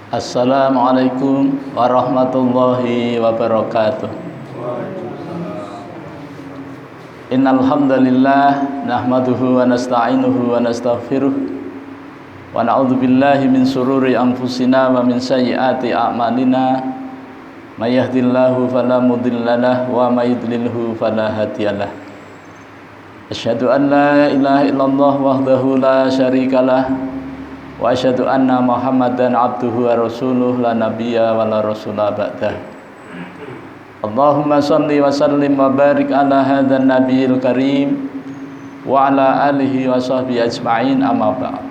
Assalamualaikum warahmatullahi wabarakatuh. Innal hamdalillah nahmaduhu wa nasta'inuhu wa nastaghfiruh wa na'udzu billahi min shururi anfusina wa min sayyiati a'malina may yahdihillahu fala mudhillalah wa may yudlilhu fala hadiyalah. Asyhadu an la ilaha illallah wahdahu la syarikalah wa asyhadu anna Muhammadan abduhu wa rasuluh la nabiyya wa la rasula ba'dah. Allahumma shalli wa sallim wa barik ala hadzal nabiyil karim wa ala alihi wa sahbihi ajma'in, amma ba'd.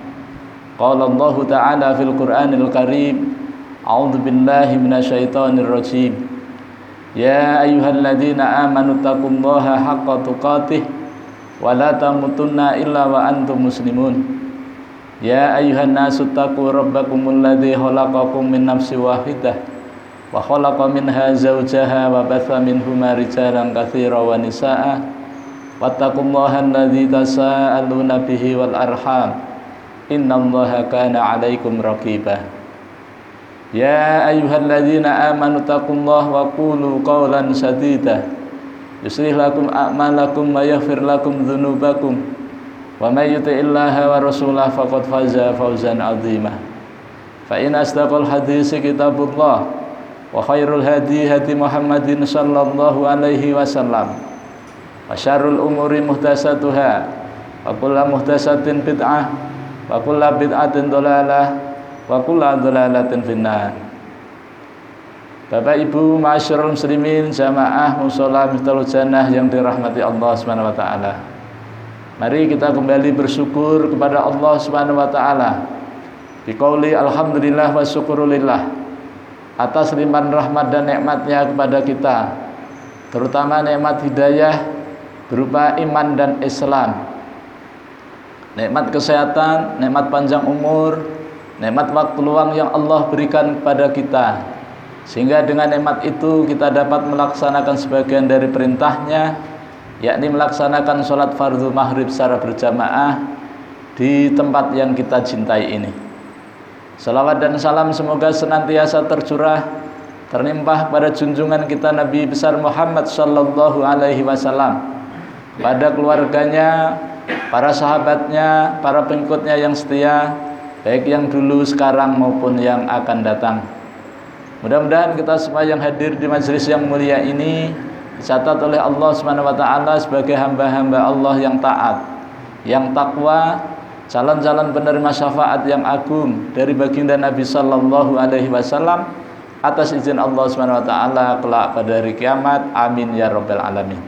Qala Allah ta'ala fil Qur'anil Karim, a'udzu billahi minasyaitonir rajim. Ya ayyuhalladzina amanu taqullaha haqqa tuqatih wa la tamutunna illa wa antum muslimun. Ya ayyuhan nasu taqu rabbakumul ladzi khalaqakum min nafsin wahidah wa khalaqa minha zawjaha wa batha minhuma rijalan katsiran wa nisaa'a wattaqullaha alladzi tasaaluna bihi wal arham innallaha kana 'alaikum raqiba. Ya ayyuhalladzina amanu taqullaha wa qulu qawlan sadida yuslih lakum a'malakum wa yaghfir lakum dzunubakum wa may yuti'illaha wa rasulahu faqad faza fawzan 'azima. Fa in asdaqal haditsi kitabullah wa khairul hadi hadi Muhammadin sallallahu alaihi wasallam wa syarrul umuri muhdatsatuha wa kullu muhdatsatin bid'ah wa kullu bid'atin dhalalah wa kullu dhalalatin finnar. Bapak Ibu ma'asyiral muslimin jamaah mushola Miftahlul Jannah yang dirahmati Allah Subhanahu wa taala. Mari kita kembali bersyukur kepada Allah Subhanahu wa taala. Biqauli alhamdulillah wa syukurulillah atas limpahan rahmat dan nikmatnya kepada kita, terutama nikmat hidayah berupa iman dan Islam, nikmat kesehatan, nikmat panjang umur, nikmat waktu luang yang Allah berikan kepada kita, sehingga dengan nikmat itu kita dapat melaksanakan sebagian dari perintahnya, yakni melaksanakan sholat fardhu maghrib secara berjamaah di tempat yang kita cintai ini. Salawat dan salam semoga senantiasa tercurah, terlimpah pada junjungan kita Nabi besar Muhammad sallallahu alaihi wasallam, pada keluarganya, para sahabatnya, para pengikutnya yang setia, baik yang dulu, sekarang maupun yang akan datang. Mudah-mudahan kita semua yang hadir di majelis yang mulia ini dicatat oleh Allah Subhanahu wa taala sebagai hamba-hamba Allah yang taat, yang takwa, calon-calon penerima syafaat yang agung dari baginda Nabi sallallahu alaihi wasallam atas izin Allah Subhanahu wa taala kelak pada hari kiamat. Amin ya rabbal alamin.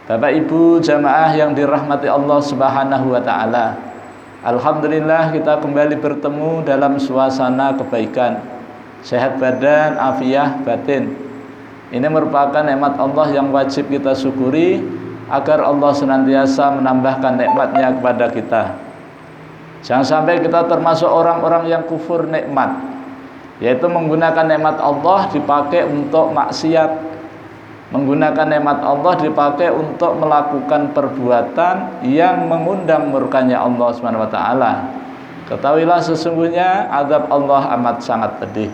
Bapak Ibu jamaah yang dirahmati Allah Subhanahu wa taala, alhamdulillah kita kembali bertemu dalam suasana kebaikan, sehat badan, afiah batin. Ini merupakan nikmat Allah yang wajib kita syukuri agar Allah senantiasa menambahkan nikmatnya kepada kita. Jangan sampai kita termasuk orang-orang yang kufur nikmat, yaitu menggunakan nikmat Allah dipakai untuk maksiat, menggunakan nikmat Allah dipakai untuk melakukan perbuatan yang mengundang murkanya Allah Subhanahu wa taala. Ketahuilah sesungguhnya azab Allah amat sangat pedih.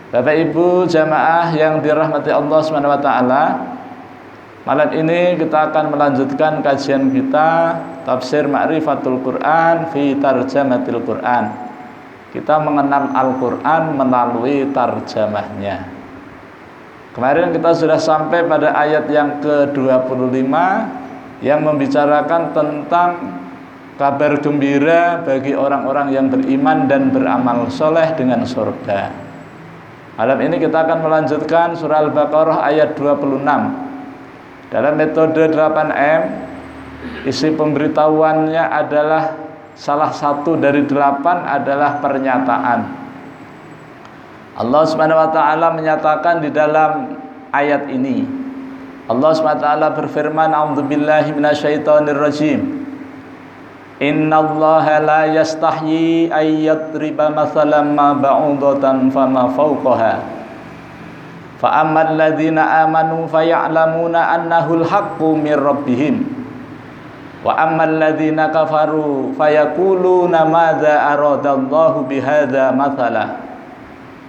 Bapak Ibu jamaah yang dirahmati Allah Subhanahu wa taala, malam ini kita akan melanjutkan kajian kita tafsir Ma'rifatul Quran fi Tarjamatil Quran. Kita mengenal Al-Quran melalui tarjamahnya. Kemarin kita sudah sampai pada ayat yang ke-25 yang membicarakan tentang kabar gembira bagi orang-orang yang beriman dan beramal soleh dengan surga. Malam ini kita akan melanjutkan surah Al-Baqarah ayat 26. Dalam metode 8M, isi pemberitahuannya adalah salah satu dari 8 adalah pernyataan. Allah Subhanahu wa taala menyatakan di dalam ayat ini. Allah Subhanahu wa taala berfirman, a'udzubillahi minasyaitonir rajim. Innallaha la yastahyi ay yadriba mathalan ma ba'udatan fama fawqaha. Fa ammal ladzina amanu faya'lamuna annahu al-haqqu mir rabbihim. Wa ammal ladzina kafaru fayaquluna madza aradallahu bihadza mathala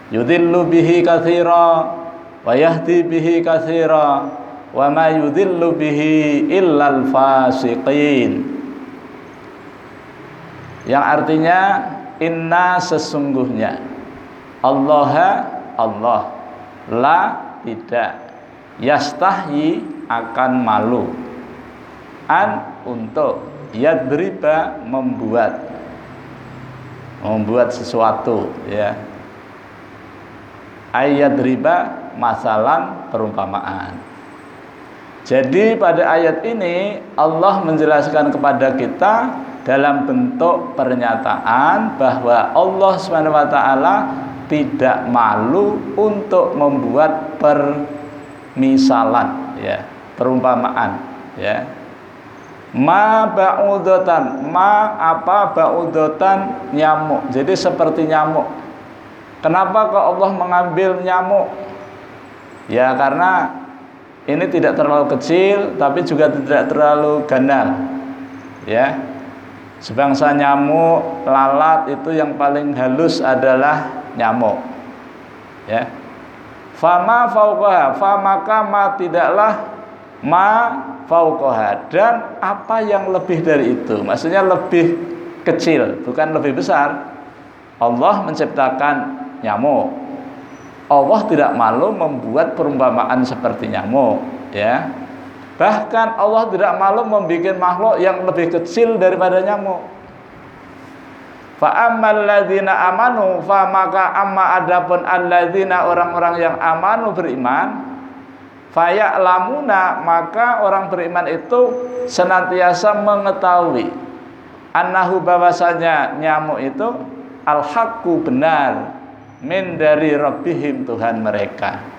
Yudhillu bihi katsira wa yahdi bihi katsira wa ma yudhillu bihi illal fasiqin. Yang artinya inna sesungguhnya Allah la tidak yastahyi akan malu untuk yadriba membuat sesuatu ya. Ayadriba masalan perumpamaan. Jadi pada ayat ini Allah menjelaskan kepada kita dalam bentuk pernyataan bahwa Allah SWT tidak malu untuk membuat permisalan ya, perumpamaan ya. Ma ba'udatan, ba'udatan nyamuk. Jadi seperti nyamuk. Kenapa kok Allah mengambil nyamuk? Ya karena ini tidak terlalu kecil tapi juga tidak terlalu ganal. Ya. Sebangsa nyamuk, lalat itu yang paling halus adalah nyamuk. Ya. Fama fauqaha, maka ma tidaklah ma fauqaha, dan apa yang lebih dari itu. Maksudnya lebih kecil, bukan lebih besar. Allah menciptakan nyamuk. Allah tidak malu membuat perumpamaan seperti nyamuk, ya. Bahkan Allah tidak malu membuat makhluk yang lebih kecil daripada nyamuk. Fa ammal ladzina amanu, fa maka amma adapun alladzina orang-orang yang amanu beriman, fa ya'lamuna maka orang beriman itu senantiasa mengetahui annahu bahwasanya nyamuk itu al-haqqu benar min dari rabbihim Tuhan mereka.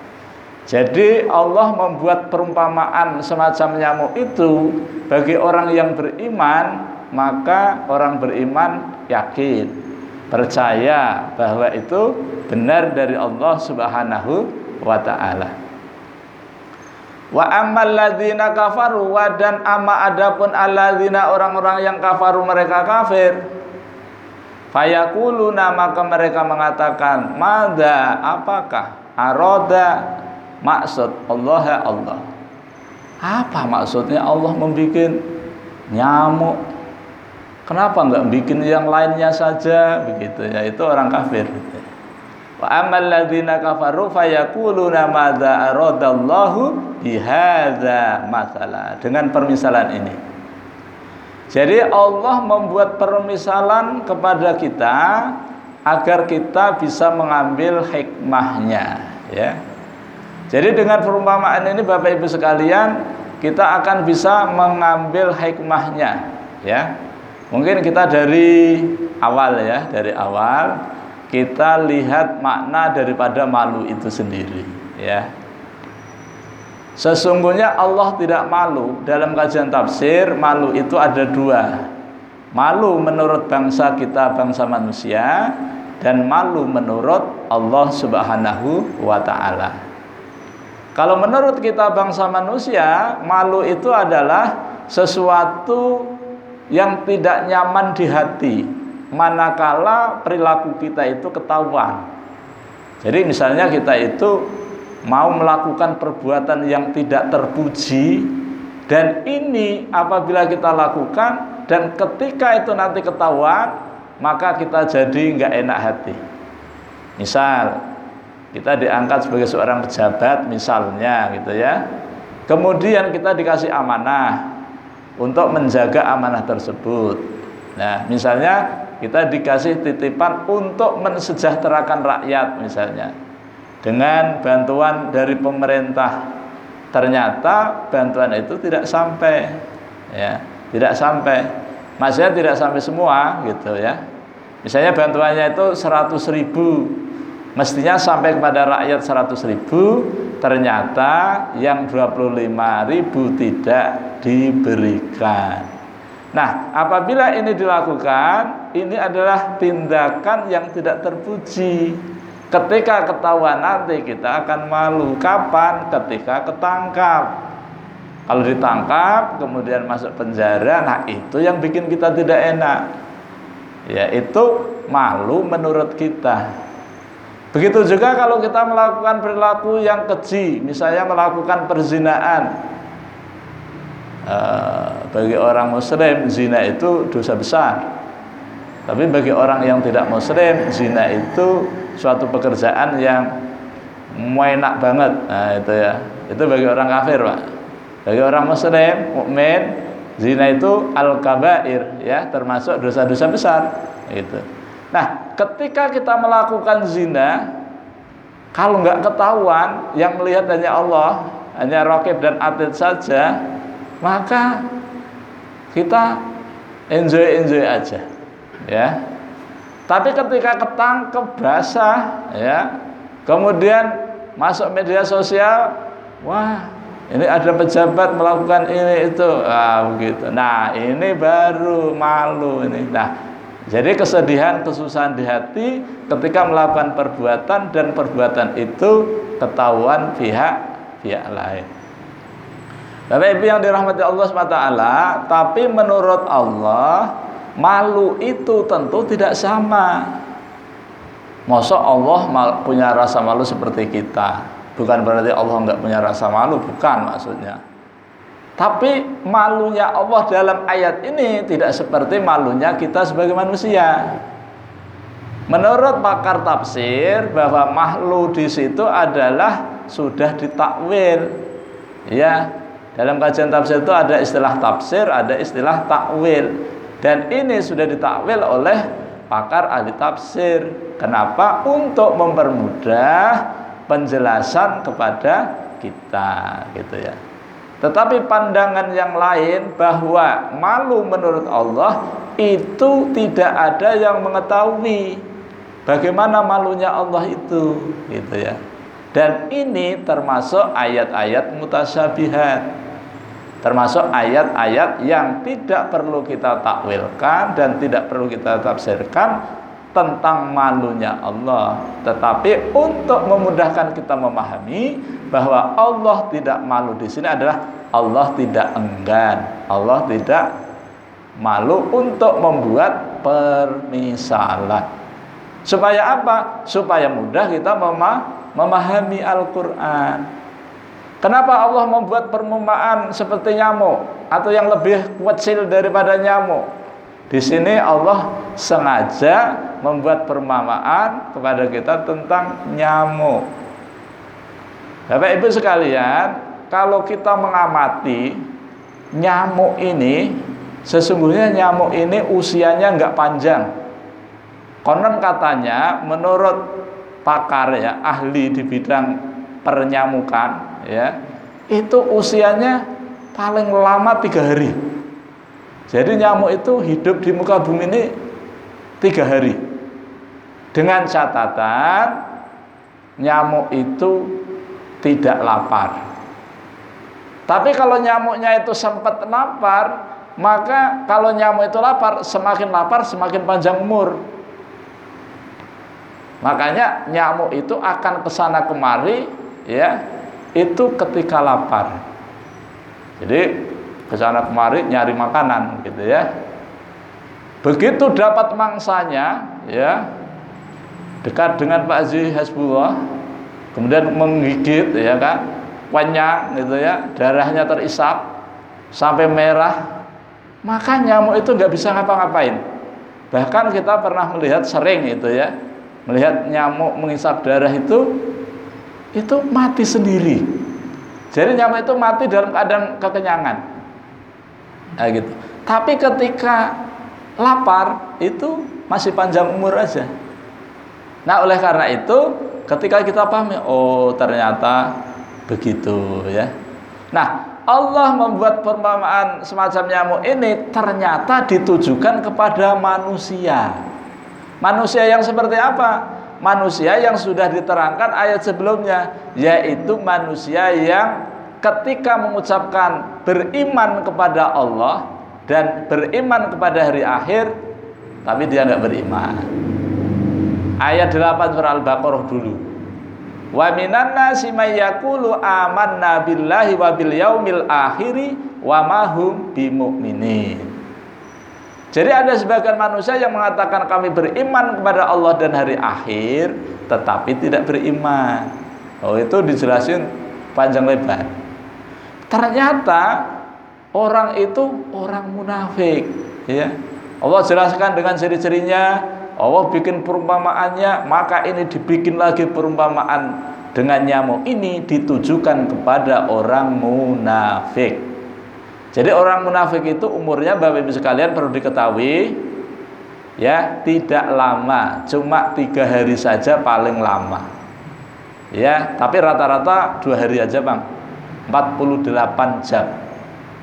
Jadi Allah membuat perumpamaan semacam nyamuk itu bagi orang yang beriman, maka orang beriman yakin, percaya bahwa itu benar dari Allah Subhanahu wa ta'ala. Wa ammal ladzina kafaru, wa dan amma adapun alladzina orang-orang yang kafaru mereka kafir, fayaquluna maka mereka mengatakan madza apakah aroda maksud Allah ya Allah. Apa maksudnya Allah membuat nyamuk? Kenapa enggak bikin yang lainnya saja begitu ya? Itu orang kafir. Wa ammal ladzina kafaru fayaquluna madza aradallahu bihadza masalah. Dengan permisalan ini. Jadi Allah membuat permisalan kepada kita agar kita bisa mengambil hikmahnya, ya. Jadi dengan perumpamaan ini Bapak Ibu sekalian, kita akan bisa mengambil hikmahnya, ya. Mungkin kita dari awal ya, dari awal kita lihat makna daripada malu itu sendiri, ya. Sesungguhnya Allah tidak malu. Dalam kajian tafsir, malu itu ada dua. Malu menurut bangsa kita, bangsa manusia, dan malu menurut Allah Subhanahu wa ta'ala. Kalau menurut kita bangsa manusia, malu itu adalah sesuatu yang tidak nyaman di hati manakala perilaku kita itu ketahuan. Jadi misalnya kita itu mau melakukan perbuatan yang tidak terpuji, dan ini apabila kita lakukan dan ketika itu nanti ketahuan, maka kita jadi nggak enak hati. Misal kita diangkat sebagai seorang pejabat misalnya gitu ya, kemudian kita dikasih amanah untuk menjaga amanah tersebut. Nah misalnya kita dikasih titipan untuk mensejahterakan rakyat misalnya, dengan bantuan dari pemerintah, ternyata bantuan itu tidak sampai, ya, tidak sampai. Maksudnya tidak sampai semua, gitu ya. Misalnya bantuannya itu 100.000, mestinya sampai kepada rakyat 100.000, ternyata yang 25.000 tidak diberikan. Nah, apabila ini dilakukan, ini adalah tindakan yang tidak terpuji. Ketika ketahuan nanti kita akan malu. Kapan? Ketika ketangkap. Kalau ditangkap kemudian masuk penjara, nah itu yang bikin kita tidak enak. Ya, itu malu menurut kita. Begitu juga kalau kita melakukan perilaku yang keji, misalnya melakukan perzinaan. Bagi orang muslim zina itu dosa besar. Tapi bagi orang yang tidak muslim, zina itu suatu pekerjaan yang enak banget. Nah, itu ya. Itu bagi orang kafir, Pak. Bagi orang muslim, mukmin, zina itu al-kabair, ya, termasuk dosa-dosa besar, gitu. Nah, ketika kita melakukan zina, kalau nggak ketahuan, yang melihat hanya Allah, hanya raqib dan atid saja, maka kita enjoy aja, ya. Tapi ketika ketangkep basah, ya, kemudian masuk media sosial, wah, ini ada pejabat melakukan ini itu, begitu. Nah, ini baru malu ini. Nah, jadi kesedihan, kesusahan di hati ketika melakukan perbuatan dan perbuatan itu ketahuan pihak lain. Bapak Ibu yang dirahmati Allah SWT, tapi menurut Allah malu itu tentu tidak sama. Masa Allah punya rasa malu seperti kita? Bukan berarti Allah nggak punya rasa malu, bukan maksudnya. Tapi malunya Allah dalam ayat ini tidak seperti malunya kita sebagai manusia. Menurut pakar tafsir, bahwa malu di situ adalah sudah ditakwil. Ya, dalam kajian tafsir itu ada istilah tafsir, ada istilah takwil. Dan ini sudah ditakwil oleh pakar ahli tafsir. Kenapa? Untuk mempermudah penjelasan kepada kita, gitu ya. Tetapi pandangan yang lain bahwa malu menurut Allah itu tidak ada yang mengetahui bagaimana malunya Allah itu, gitu ya. Dan ini termasuk ayat-ayat mutasyabihat, termasuk ayat-ayat yang tidak perlu kita takwilkan dan tidak perlu kita tafsirkan tentang malunya Allah. Tetapi untuk memudahkan kita memahami bahwa Allah tidak malu di sini adalah Allah tidak enggan, Allah tidak malu untuk membuat permisalan. Supaya apa? Supaya mudah kita memahami Al-Quran. Kenapa Allah membuat perumpamaan seperti nyamuk atau yang lebih kecil daripada nyamuk? Di sini Allah sengaja membuat perumpamaan kepada kita tentang nyamuk. Bapak Ibu sekalian, kalau kita mengamati nyamuk ini, sesungguhnya nyamuk ini usianya nggak panjang. Konon katanya, menurut pakar ya, ahli di bidang pernyamukan, ya, itu usianya paling lama 3 hari. Jadi nyamuk itu hidup di muka bumi ini 3 hari. Dengan catatan nyamuk itu tidak lapar. Tapi kalau nyamuknya itu sempat lapar, maka kalau nyamuk itu lapar semakin panjang umur. Makanya nyamuk itu akan kesana kemari, ya, itu ketika lapar. Jadi kesana kemari nyari makanan, gitu ya. Begitu dapat mangsanya, ya, dekat dengan Pak Haji Hasbullah, kemudian menggigit, ya kan, kenyang, gitu ya, darahnya terisap sampai merah, maka nyamuk itu nggak bisa ngapa-ngapain. Bahkan kita pernah melihat sering itu ya, melihat nyamuk mengisap darah itu mati sendiri. Jadi nyamuk itu mati dalam keadaan kekenyangan. Nah, gitu. Tapi ketika lapar itu masih panjang umur aja. Nah, oleh karena itu ketika kita pahami, oh ternyata begitu ya. Nah, Allah membuat perumpamaan semacam nyamuk ini ternyata ditujukan kepada manusia. Manusia yang seperti apa? Manusia yang sudah diterangkan ayat sebelumnya, yaitu manusia yang ketika mengucapkan beriman kepada Allah dan beriman kepada hari akhir, tapi dia nggak beriman. Ayat 8 surah Al-Baqarah dulu. Wa minan nasi may yaqulu amanna billahi wa bil yaumil akhiri wa ma hum bimu'minin. Jadi ada sebagian manusia yang mengatakan kami beriman kepada Allah dan hari akhir, tetapi tidak beriman. Oh, itu dijelasin panjang lebar. Ternyata orang itu orang munafik, ya. Allah jelaskan dengan ciri-cirinya, Allah bikin perumpamaannya, maka ini dibikin lagi perumpamaan dengan nyamuk. Ini ditujukan kepada orang munafik. Jadi orang munafik itu umurnya, Bapak Ibu sekalian perlu diketahui, ya, tidak lama, cuma 3 hari saja paling lama, ya. Tapi rata-rata 2 hari aja, Bang, 48 jam,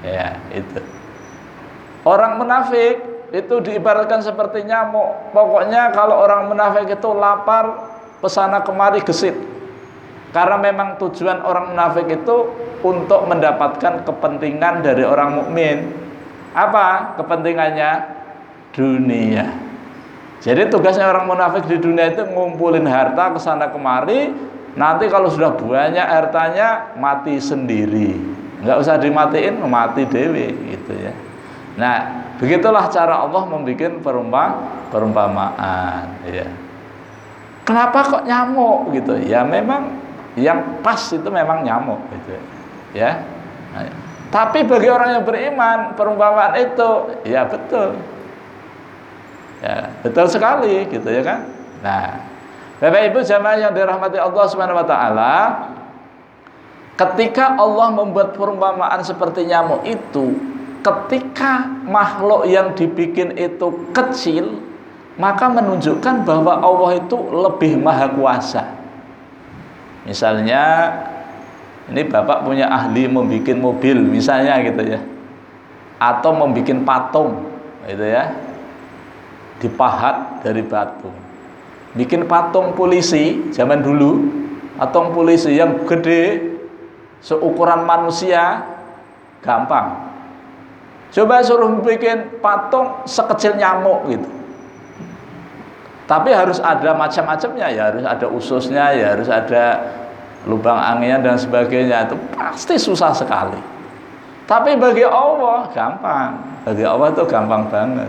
ya. Itu orang munafik itu diibaratkan seperti nyamuk. Pokoknya kalau orang munafik itu lapar, pesana kemari gesit. Karena memang tujuan orang munafik itu untuk mendapatkan kepentingan dari orang mukmin. Apa kepentingannya? Dunia. Jadi tugasnya orang munafik di dunia itu ngumpulin harta kesana kemari. Nanti kalau sudah banyak hartanya, mati sendiri. Nggak usah dimatiin, mati dewe, gitu ya. Nah, begitulah cara Allah membuat perumpamaan, ya. Kenapa kok nyamuk gitu? Ya memang yang pas itu memang nyamuk, gitu ya. Nah, tapi bagi orang yang beriman, perumpamaan itu ya betul, ya betul sekali, gitu ya kan. Nah, Bapak Ibu jamaah yang dirahmati Allah Subhanahu Wa Taala, ketika Allah membuat perumpamaan seperti nyamuk itu, ketika makhluk yang dibikin itu kecil, maka menunjukkan bahwa Allah itu lebih maha kuasa. Misalnya ini Bapak punya ahli membuat mobil misalnya, gitu ya, atau membuat patung, gitu ya, dipahat dari batu. Bikin patung polisi zaman dulu, patung polisi yang gede seukuran manusia gampang. Coba suruh bikin patung sekecil nyamuk gitu. Tapi harus ada macam-macamnya, ya harus ada ususnya, ya harus ada lubang anginnya dan sebagainya. Itu pasti susah sekali. Tapi bagi Allah gampang. Bagi Allah itu gampang banget.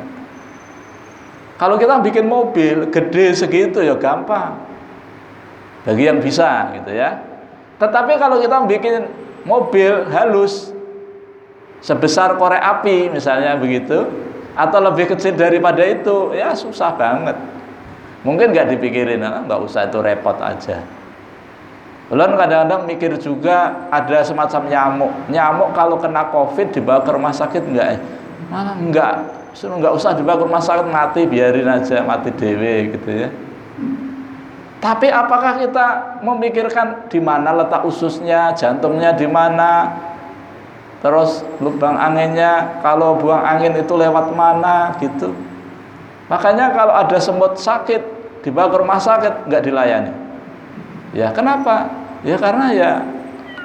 Kalau kita bikin mobil gede segitu ya gampang. Bagi yang bisa, gitu ya. Tetapi kalau kita bikin mobil halus sebesar korek api misalnya begitu, atau lebih kecil daripada itu, ya susah banget. Mungkin nggak dipikirin, nggak usah, itu repot aja. Belum kadang-kadang mikir juga ada semacam nyamuk. Nyamuk kalau kena COVID dibawa ke rumah sakit nggak? Malah nggak usah dibawa ke rumah sakit, mati biarin aja, mati dewe, gitu ya. Tapi apakah kita memikirkan di mana letak ususnya, jantungnya di mana, terus lubang anginnya, kalau buang angin itu lewat mana, gitu. Makanya kalau ada semut sakit dibawa ke rumah sakit nggak dilayani. Ya kenapa? Ya karena ya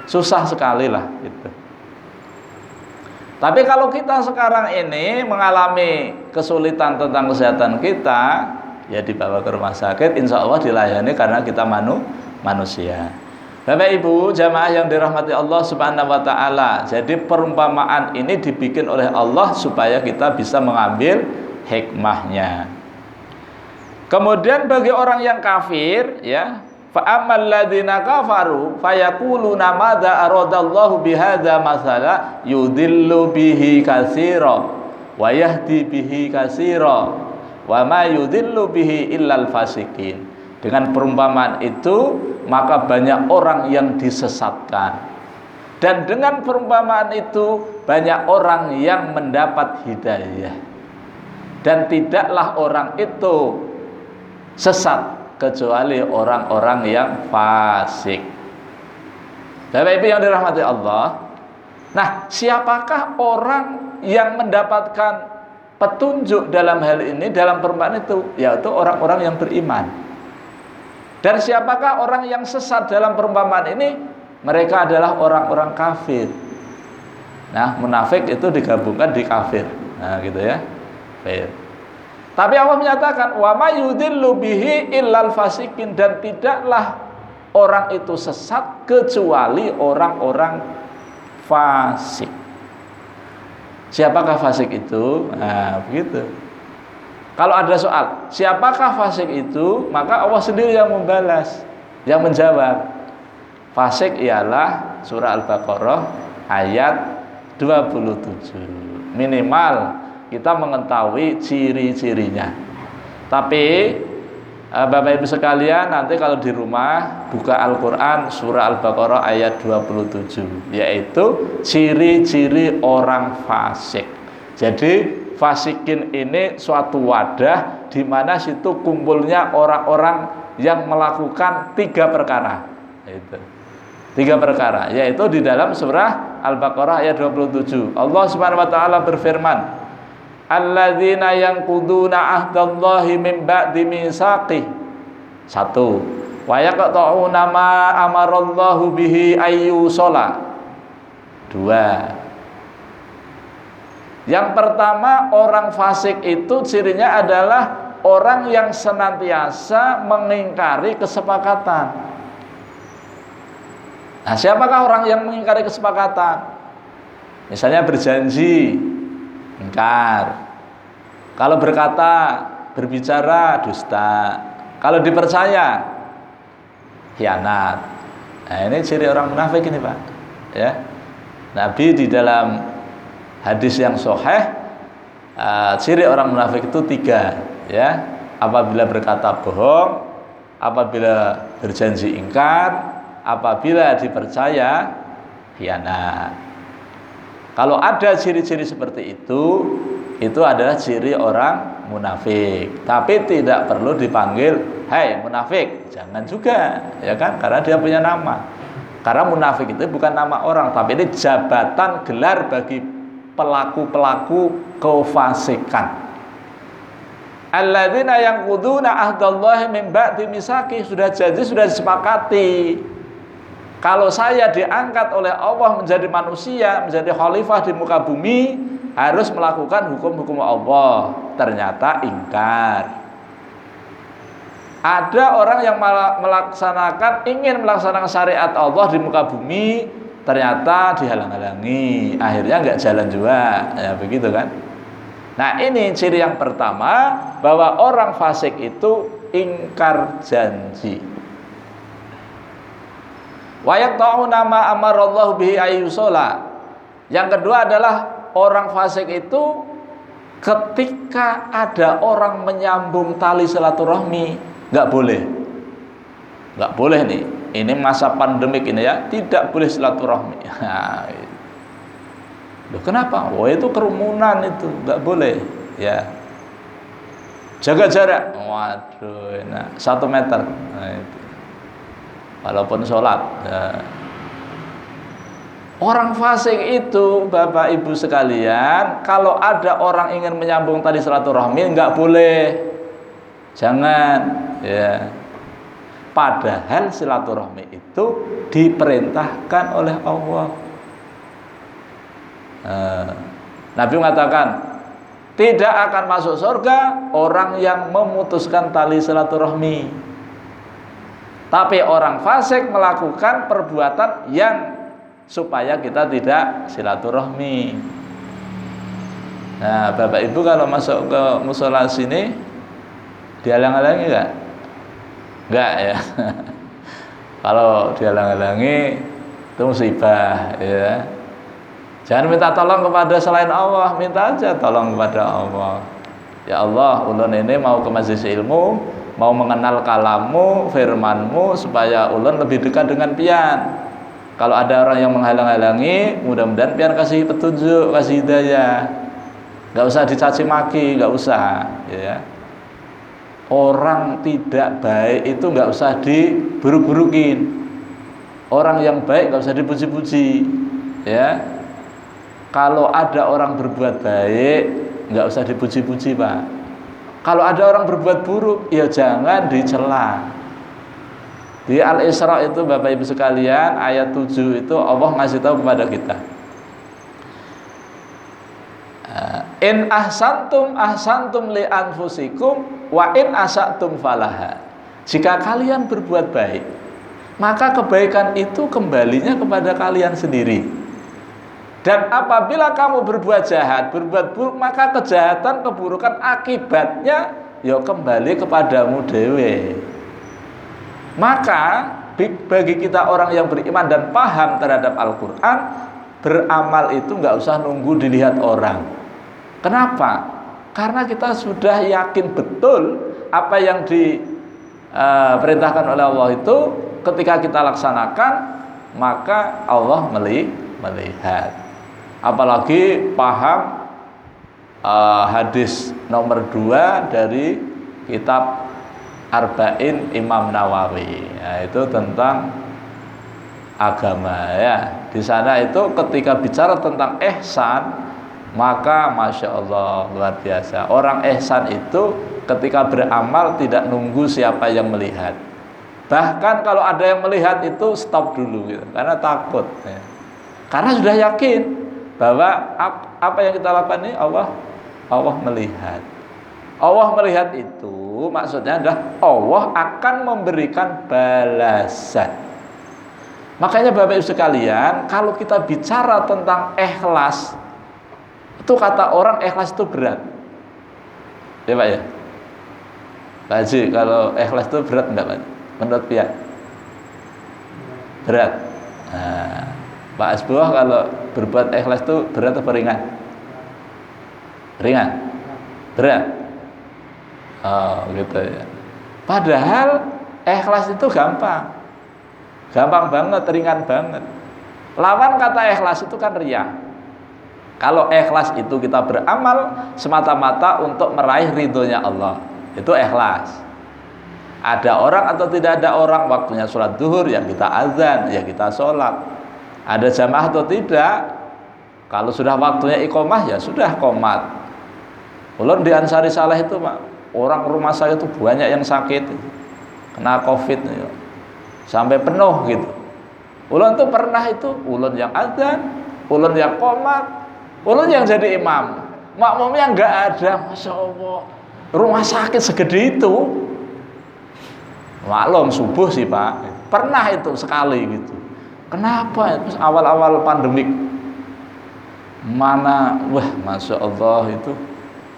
susah sekali lah gitu. Tapi kalau kita sekarang ini mengalami kesulitan tentang kesehatan kita, ya dibawa ke rumah sakit, insya Allah dilayani karena kita manusia. Bapak Ibu jamaah yang dirahmati Allah Subhanahu Wa Taala. Jadi perumpamaan ini dibikin oleh Allah supaya kita bisa mengambil hikmahnya. Kemudian bagi orang yang kafir, ya, fa ammal ladzina kafaru fayaquluna madza aradallahu bihadza masala yudillu bihi katsira wa yahdi bihi katsira wa ma yudillu bihi illal fasikin. Dengan perumpamaan itu maka banyak orang yang disesatkan, dan dengan perumpamaan itu banyak orang yang mendapat hidayah. Dan tidaklah orang itu sesat kecuali orang-orang yang fasik. Bapak Ibu yang dirahmati Allah. Nah, siapakah orang yang mendapatkan petunjuk dalam hal ini, dalam perumpamaan itu? Yaitu orang-orang yang beriman. Dan siapakah orang yang sesat dalam perumpamaan ini? Mereka adalah orang-orang kafir. Nah, munafik itu digabungkan di kafir. Nah, gitu ya. Baik. Tapi Allah menyatakan wa may yudillu bihi illal fasikin, dan tidaklah orang itu sesat kecuali orang-orang fasik. Siapakah fasik itu? Nah, begitu. Kalau ada soal, siapakah fasik itu? Maka Allah sendiri yang membalas, yang menjawab. Fasik ialah surah Al-Baqarah ayat 27. Minimal kita mengetahui ciri-cirinya. Tapi Bapak Ibu sekalian, nanti kalau di rumah buka Al-Quran surah Al-Baqarah ayat 27, yaitu ciri-ciri orang fasik. Jadi fasikin ini suatu wadah di mana situ kumpulnya orang-orang yang melakukan 3 perkara. Itu 3 perkara, yaitu di dalam surah Al-Baqarah ayat 27. Allah Subhanahu wa taala berfirman, alladzina yanquduna ahdallahi min ba'di mitsaqih. 1. Wa yaqta'una ma amarallahu bihi ayyusala. 2. Yang pertama, orang fasik itu cirinya adalah orang yang senantiasa mengingkari kesepakatan. Nah, siapakah orang yang mengingkari kesepakatan? Misalnya berjanji, ingkar. Kalau berkata, berbicara, dusta. Kalau dipercaya, khianat. Nah, ini ciri orang munafik ini, Pak. Ya. Nabi di dalam hadis yang sahih, ciri orang munafik itu 3, ya. Apabila berkata bohong, apabila berjanji ingkar, apabila dipercaya khianat. Kalau ada ciri-ciri seperti itu adalah ciri orang munafik. Tapi tidak perlu dipanggil, "Hai munafik," jangan juga, ya kan? Karena dia punya nama. Karena munafik itu bukan nama orang, tapi ini jabatan gelar bagi pelaku-pelaku kefasikan. Alladzina yanquduna ahdallahi min ba'di mitsaqih, sudah janji, sudah disepakati. Kalau saya diangkat oleh Allah menjadi manusia, menjadi khalifah di muka bumi, harus melakukan hukum-hukum Allah. Ternyata ingkar. Ada orang yang ingin melaksanakan syariat Allah di muka bumi, ternyata dihalang-halangi, akhirnya nggak jalan juga, ya begitu kan? Nah, ini ciri yang pertama, bahwa orang fasik itu ingkar janji. Wa yaqta'una ma amarallahu bihi ayyusala. Yang kedua adalah orang fasik itu ketika ada orang menyambung tali silaturahmi, nggak boleh. Nggak boleh nih. Ini masa pandemik ini ya, tidak boleh silaturahmi. Nah, loh, kenapa? Oh, itu kerumunan, itu nggak boleh, ya. Jaga jarak. Waduh, nah, 1 meter. Nah, itu. Walaupun sholat, ya. Orang fasik itu, Bapak Ibu sekalian, kalau ada orang ingin menyambung tali silaturahmi, nggak boleh, jangan, ya. Padahal silaturahmi itu diperintahkan oleh Allah. Nabi mengatakan, tidak akan masuk surga orang yang memutuskan tali silaturahmi. Tapi orang fasik melakukan perbuatan yang supaya kita tidak silaturahmi. Nah, Bapak Ibu kalau masuk ke musola sini dihalang-halangi enggak? Enggak, ya. Kalau dihalang-halangi itu musibah, ya. Jangan minta tolong kepada selain Allah, minta aja tolong kepada Allah. Ya Allah, ulun ini mau ke majelis ilmu, mau mengenal kalammu, firmanmu, supaya ulun lebih dekat dengan pian. Kalau ada orang yang menghalang-halangi, mudah-mudahan pian kasih petunjuk, kasih hidayah. Gak usah dicaci maki, gak usah, ya. Orang tidak baik itu gak usah diburuk-burukin. Orang yang baik gak usah dipuji-puji, ya. Kalau ada orang berbuat baik, nggak usah dipuji-puji, Pak. Kalau ada orang berbuat buruk, ya jangan dicela. Di Al-Isra itu, Bapak Ibu sekalian, ayat 7 itu Allah ngasih tahu kepada kita. In ahsantum ahsantum li anfusikum wa in asatum falaha. Jika kalian berbuat baik, maka kebaikan itu kembalinya kepada kalian sendiri. Dan apabila kamu berbuat jahat, berbuat buruk, maka kejahatan, keburukan akibatnya ya kembali kepadamu dewe. Maka bagi kita orang yang beriman dan paham terhadap Al-Quran, beramal itu nggak usah nunggu dilihat orang. Kenapa? Karena kita sudah yakin betul apa yang diperintahkan oleh Allah itu ketika kita laksanakan, maka Allah melihat. Apalagi paham hadis nomor 2 dari kitab Arba'in Imam Nawawi, yaitu tentang agama ya. Di sana itu ketika bicara tentang ihsan, maka Masya Allah luar biasa. Orang ihsan itu ketika beramal tidak nunggu siapa yang melihat. Bahkan kalau ada yang melihat itu stop dulu gitu, karena takut ya. Karena sudah yakin bahwa apa yang kita lakukan ini Allah melihat. Allah melihat itu maksudnya adalah Allah akan memberikan balasan. Makanya Bapak Ibu sekalian, kalau kita bicara tentang ikhlas, itu kata orang ikhlas itu berat. Ya Pak ya? Pak Haji, kalau ikhlas itu berat enggak Pak? Menurut pihak? Berat. Nah, Pak Asbuah kalau berbuat ikhlas itu berat atau ringan? Ringan? Berat? Oh gitu ya. Padahal ikhlas itu gampang. Gampang banget, ringan banget. Lawan kata ikhlas itu kan riya. Kalau ikhlas itu kita beramal semata-mata untuk meraih ridhonya Allah, itu ikhlas. Ada orang atau tidak ada orang, waktunya sholat duhur yang kita azan, ya kita sholat. Ada jamaah atau tidak, kalau sudah waktunya iqomah ya sudah qomat. Ulun di Ansari Saleh itu Pak, orang rumah saya itu banyak yang sakit, kena COVID ya. Sampai penuh gitu. Ulun tuh pernah itu, ulun yang azan, ulun yang qomat, ulun yang jadi imam, makmumnya nggak ada. Masya Allah, rumah sakit segede itu. Maklum subuh sih Pak, pernah itu sekali gitu. Kenapa? Terus awal-awal pandemik mana, wah Masya Allah itu.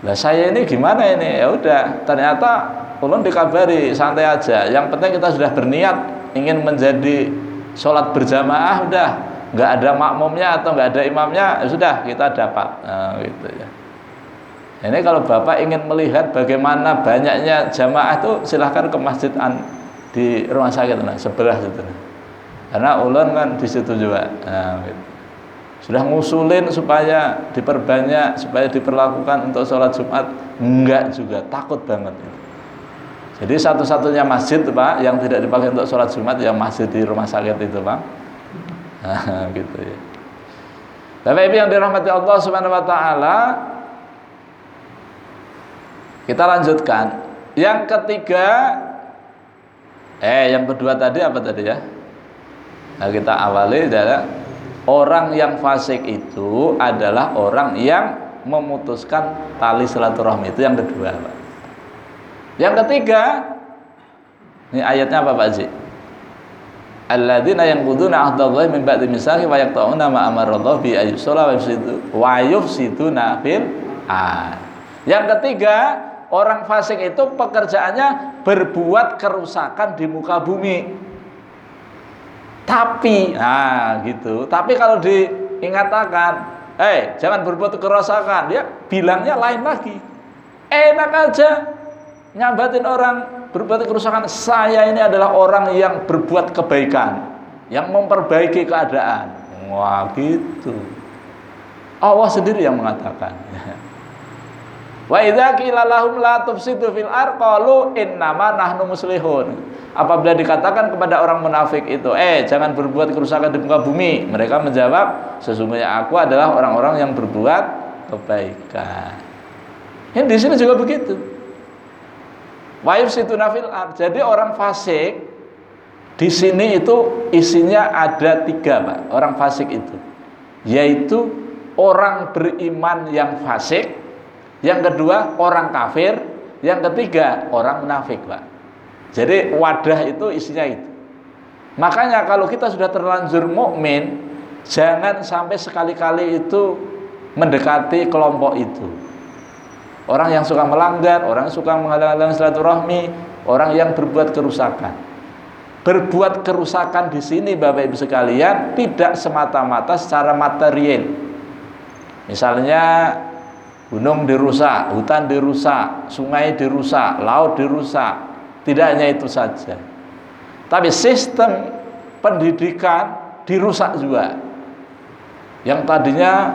Lah saya ini gimana ini? Ya udah, ternyata ulun dikabari santai aja. Yang penting kita sudah berniat ingin menjadi sholat berjamaah, udah nggak ada makmumnya atau nggak ada imamnya, ya sudah kita dapat. Nah, gitu ya. Ini kalau Bapak ingin melihat bagaimana banyaknya jamaah itu, silahkan ke masjid di rumah sakit sebelah situ. Karena ulun kan di situ juga. Nah, gitu. Sudah ngusulin supaya diperbanyak, supaya diperlakukan untuk sholat Jumat, enggak juga, takut banget. Jadi satu-satunya masjid Pak yang tidak dipakai untuk sholat Jumat ya masjid di rumah sakit itu Pak. Nah, gitu ya. Bapak Ibu yang dirahmati Allah Subhanahu wa taala, kita lanjutkan. Yang ketiga, yang kedua tadi apa tadi ya? Nah, kita awali adalah orang yang fasik itu adalah orang yang memutuskan tali silaturahmi. Itu yang kedua Pak. Yang ketiga, ini ayatnya apa Pak Haji? Alladzina yanquduna ahdallahi min ba'di mitsaqi wa yaqta'una ma amarallahu bi ayyusala wa yufsiduna fil ard. Yang ketiga, orang fasik itu pekerjaannya berbuat kerusakan di muka bumi. Tapi, nah gitu. Tapi kalau diingatkan, jangan berbuat kerusakan, dia bilangnya lain lagi. Enak aja nyambatin orang berbuat kerusakan. Saya ini adalah orang yang berbuat kebaikan, yang memperbaiki keadaan. Wah gitu. Allah sendiri yang mengatakan. Wa idza qila lahum la tufsidu fil ardh qalu innama nahnu muslihun. Apabila dikatakan kepada orang munafik itu, jangan berbuat kerusakan di muka bumi, mereka menjawab, sesungguhnya aku adalah orang-orang yang berbuat kebaikan. Yang di sini juga begitu. Wa yufsiduna fil ardh. Jadi orang fasik di sini itu isinya ada 3 Pak. Orang fasik itu, yaitu orang beriman yang fasik. Yang kedua orang kafir, yang ketiga orang munafik Pak. Jadi wadah itu isinya itu. Makanya kalau kita sudah terlanjur mukmin, Jangan sampai sekali-kali itu mendekati kelompok itu. Orang yang suka melanggar, orang yang suka menghalang-halangi silaturahmi, orang yang berbuat kerusakan. Berbuat kerusakan di sini Bapak Ibu sekalian tidak semata-mata secara material. Misalnya gunung dirusak, hutan dirusak, sungai dirusak, laut dirusak. Tidak hanya itu saja. Tapi sistem pendidikan dirusak juga. Yang tadinya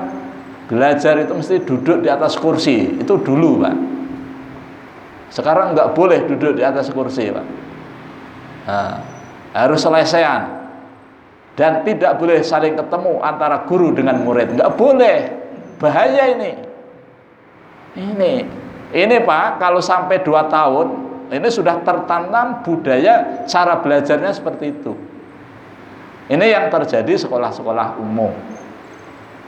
belajar itu mesti duduk di atas kursi, itu dulu Pak. Sekarang nggak boleh duduk di atas kursi Pak. Nah, harus selesean. Dan tidak boleh saling ketemu antara guru dengan murid, nggak boleh. Bahaya ini. Ini Pak, kalau sampai 2 tahun, ini sudah tertanam budaya cara belajarnya seperti itu. Ini yang terjadi sekolah-sekolah umum.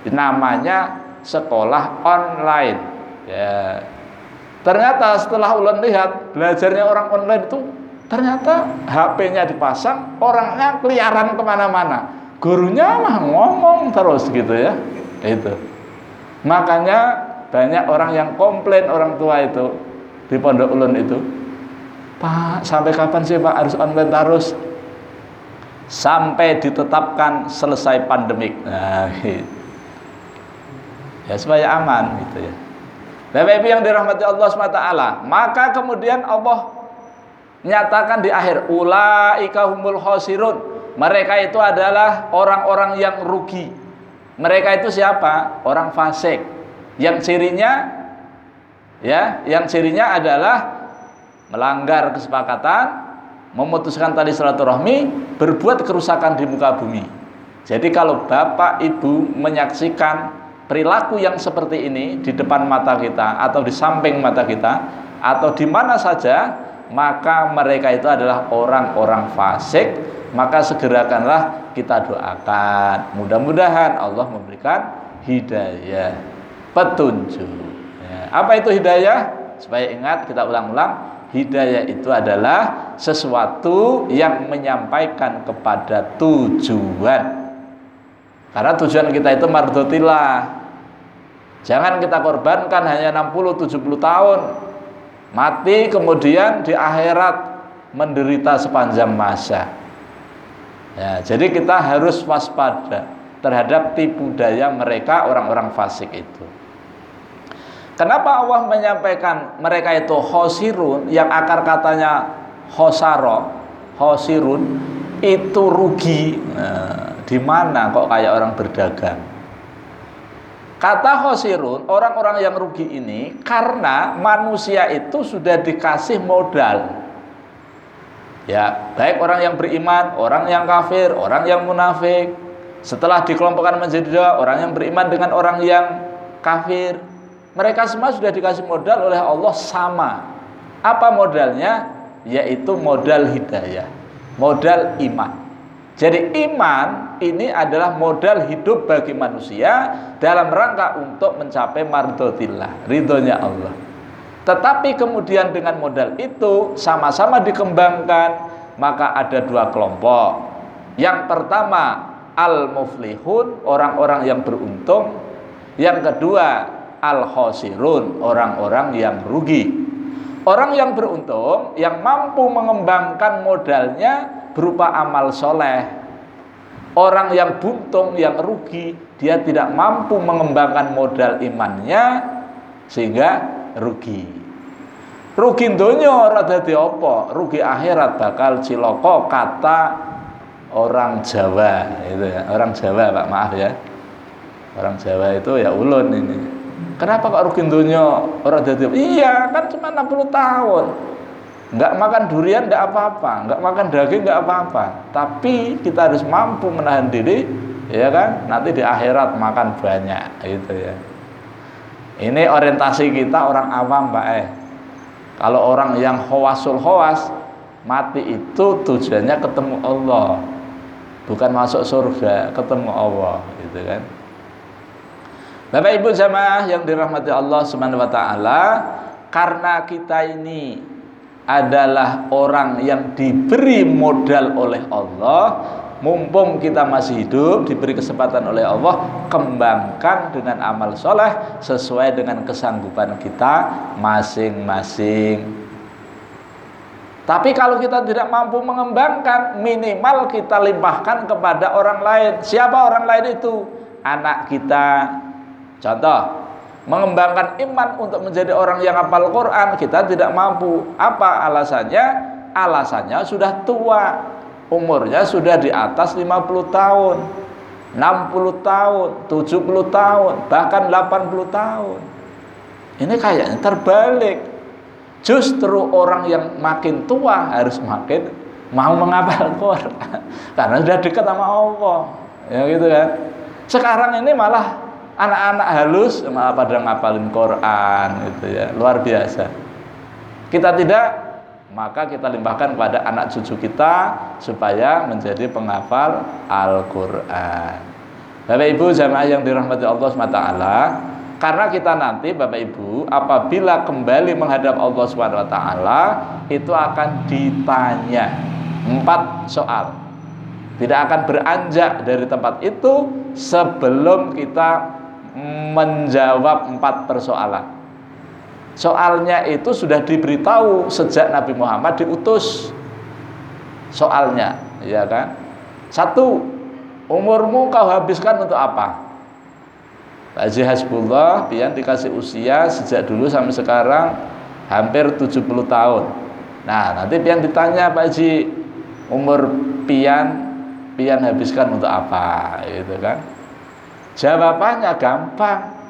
Namanya sekolah online. Ya. Ternyata setelah ulun lihat belajarnya orang online itu, ternyata HP-nya dipasang, orangnya keliaran kemana-mana. Gurunya mah ngomong terus gitu ya. Itu. Makanya banyak orang yang komplain orang tua itu di pondok ulun itu, Pak, sampai kapan sih Pak harus online terus? Sampai ditetapkan selesai pandemik. Nah, gitu. Ya supaya aman gitu ya. Bapak Ibu yang dirahmati Allah SWT, maka kemudian Allah nyatakan di akhir, ulaika humul khosirun. Mereka itu adalah orang-orang yang rugi. Mereka itu siapa? Orang fasik. Yang cirinya adalah melanggar kesepakatan, memutuskan tali silaturahmi, berbuat kerusakan di muka bumi. Jadi kalau Bapak Ibu menyaksikan perilaku yang seperti ini di depan mata kita atau di samping mata kita atau di mana saja, maka mereka itu adalah orang-orang fasik. Maka segerakanlah kita doakan, mudah-mudahan Allah memberikan hidayah, petunjuk ya. Apa itu hidayah? Supaya ingat, kita ulang-ulang, hidayah itu adalah sesuatu yang menyampaikan kepada tujuan. Karena tujuan kita itu mardhotillah. Jangan kita korbankan hanya 60-70 tahun, mati kemudian di akhirat menderita sepanjang masa. Ya, jadi kita harus waspada terhadap tipu daya mereka, orang-orang fasik itu. Kenapa Allah menyampaikan mereka itu khosirun, yang akar katanya khosaro, khosirun, itu rugi. Nah, di mana kok kayak orang berdagang? Kata khosirun, orang-orang yang rugi ini karena manusia itu sudah dikasih modal. Ya, baik orang yang beriman, orang yang kafir, orang yang munafik. Setelah dikelompokkan menjadi 2, orang yang beriman dengan orang yang kafir, mereka semua sudah dikasih modal oleh Allah sama. Apa modalnya? Yaitu modal hidayah, modal iman. Jadi iman ini adalah modal hidup bagi manusia dalam rangka untuk mencapai mardhotillah, ridhonya Allah. Tetapi kemudian dengan modal itu sama-sama dikembangkan, maka ada 2 kelompok. Yang pertama al-muflihun, orang-orang yang beruntung. Yang kedua al-khosirun, orang-orang yang rugi. Orang yang beruntung yang mampu mengembangkan modalnya berupa amal soleh. Orang yang buntung, yang rugi, dia tidak mampu mengembangkan modal imannya sehingga rugi. Rugi donya ora dadi apa, rugi akhirat bakal cilaka, kata orang Jawa itu ya. Orang Jawa Pak, maaf ya. Orang Jawa itu ya ulun ini. Kenapa kok rugi donya ora dadi apa? Iya, kan cuma 60 tahun. Enggak makan durian enggak apa-apa, enggak makan daging enggak apa-apa. Tapi kita harus mampu menahan diri, ya kan? Nanti di akhirat makan banyak gitu ya. Ini orientasi kita orang awam Pak. Kalau orang yang khawasul khawas, mati itu tujuannya ketemu Allah, bukan masuk surga, ketemu Allah gitu kan. Bapak Ibu jamaah yang dirahmati Allah Subhanahu wa taala, karena kita ini adalah orang yang diberi modal oleh Allah, mumpung kita masih hidup, diberi kesempatan oleh Allah, kembangkan dengan amal soleh sesuai dengan kesanggupan kita masing-masing. Tapi kalau kita tidak mampu mengembangkan, minimal kita limpahkan kepada orang lain. Siapa orang lain itu? Anak kita. Contoh, mengembangkan iman untuk menjadi orang yang hafal Quran, kita tidak mampu. Apa alasannya? Alasannya sudah tua, umurnya sudah di atas 50 tahun, 60 tahun, 70 tahun, bahkan 80 tahun. Ini kayaknya terbalik. Justru orang yang makin tua harus makin mau menghafal Quran karena sudah dekat sama Allah. Ya gitu kan. Sekarang ini malah anak-anak halus malah pada ngapalin Quran gitu ya. Luar biasa. Kita tidak, maka kita limpahkan kepada anak cucu kita supaya menjadi penghafal Al-Quran. Bapak Ibu jamaah yang dirahmati Allah SWT, karena kita nanti Bapak Ibu apabila kembali menghadap Allah SWT, itu akan ditanya 4 soal. Tidak akan beranjak dari tempat itu sebelum kita menjawab 4 persoalan. Soalnya itu sudah diberitahu sejak Nabi Muhammad diutus. Soalnya, ya kan? 1, umurmu kau habiskan untuk apa? Pak Haji Hasbullah pian dikasih usia sejak dulu sampai sekarang hampir 70 tahun. Nah, nanti pian ditanya Pak Haji, umur pian habiskan untuk apa? Gitu kan? Jawabannya gampang.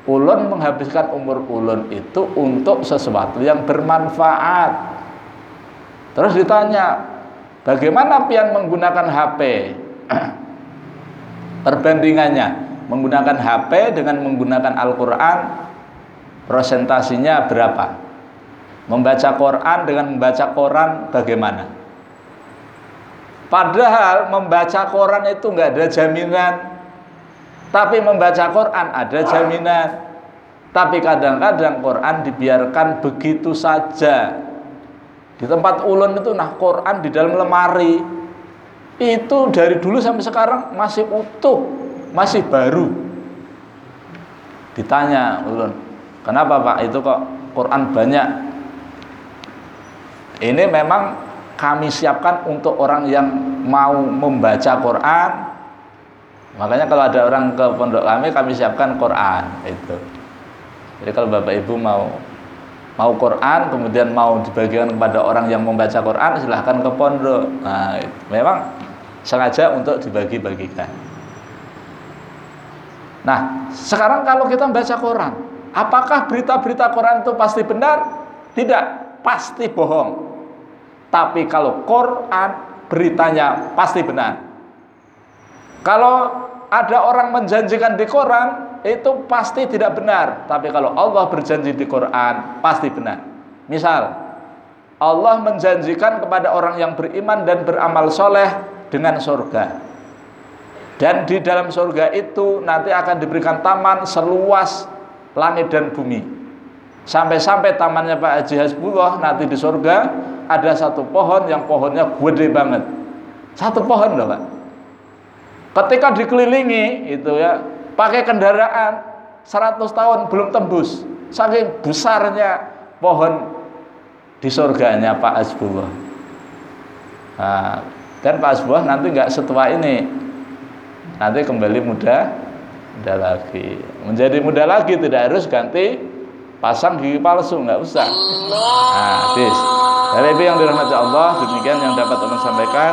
Ulun menghabiskan umur ulun itu untuk sesuatu yang bermanfaat. Terus ditanya, bagaimana pian menggunakan HP? Perbandingannya, menggunakan HP dengan menggunakan Al-Quran, persentasinya berapa? Membaca Quran dengan membaca koran bagaimana? Padahal membaca Quran itu nggak ada jaminan. Tapi membaca Quran ada jaminan. Tapi kadang-kadang Quran dibiarkan begitu saja. Di tempat ulun itu Quran di dalam lemari. Itu dari dulu sampai sekarang masih utuh, masih baru. Ditanya ulun, kenapa Pak itu kok Quran banyak? Ini memang kami siapkan untuk orang yang mau membaca Quran. Makanya kalau ada orang ke pondok kami siapkan Quran itu. Jadi kalau Bapak Ibu mau Quran kemudian mau dibagikan kepada orang yang membaca Quran, silahkan ke pondok. Nah, itu memang sengaja untuk dibagi-bagikan. Nah, sekarang kalau kita membaca Quran, apakah berita-berita Quran itu pasti benar? Tidak, pasti bohong. Tapi kalau Quran beritanya pasti benar. Kalau ada orang menjanjikan di Quran, itu pasti tidak benar. Tapi kalau Allah berjanji di Quran, pasti benar. Misal, Allah menjanjikan kepada orang yang beriman dan beramal soleh dengan surga. Dan di dalam surga itu nanti akan diberikan taman seluas langit dan bumi. Sampai-sampai tamannya Pak Haji Hasbullah nanti di surga ada satu pohon yang pohonnya gede banget. Satu pohon loh Pak. Ketika dikelilingi itu ya, pakai kendaraan 100 tahun belum tembus. Saking besarnya pohon di surganya Pak Hasbullah. Nah, dan Pak Hasbullah nanti nggak setua ini. Nanti kembali muda lagi. Menjadi muda lagi tidak harus ganti pasang gigi palsu, nggak usah. Nah, habis. Dari yang dirahmati Allah, demikian yang dapat Ulun sampaikan.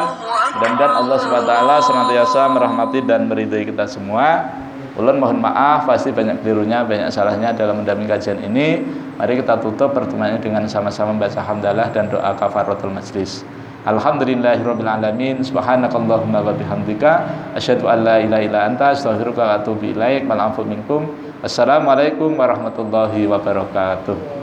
Mudah-mudahan Allah SWT senantiasa merahmati dan meridai kita semua. Ulun mohon maaf, pasti banyak kelirunya, banyak salahnya dalam mendampingi kajian ini. Mari kita tutup pertemuan ini dengan sama-sama membaca hamdalah dan doa kafaratul majlis. Alhamdulillahirabbil alamin. Subhanakallahumma wa bihamdika asyhadu an la ilaha illa anta astaghfiruka wa atubu ilaik. Wal afu minkum. Assalamualaikum warahmatullahi wabarakatuh.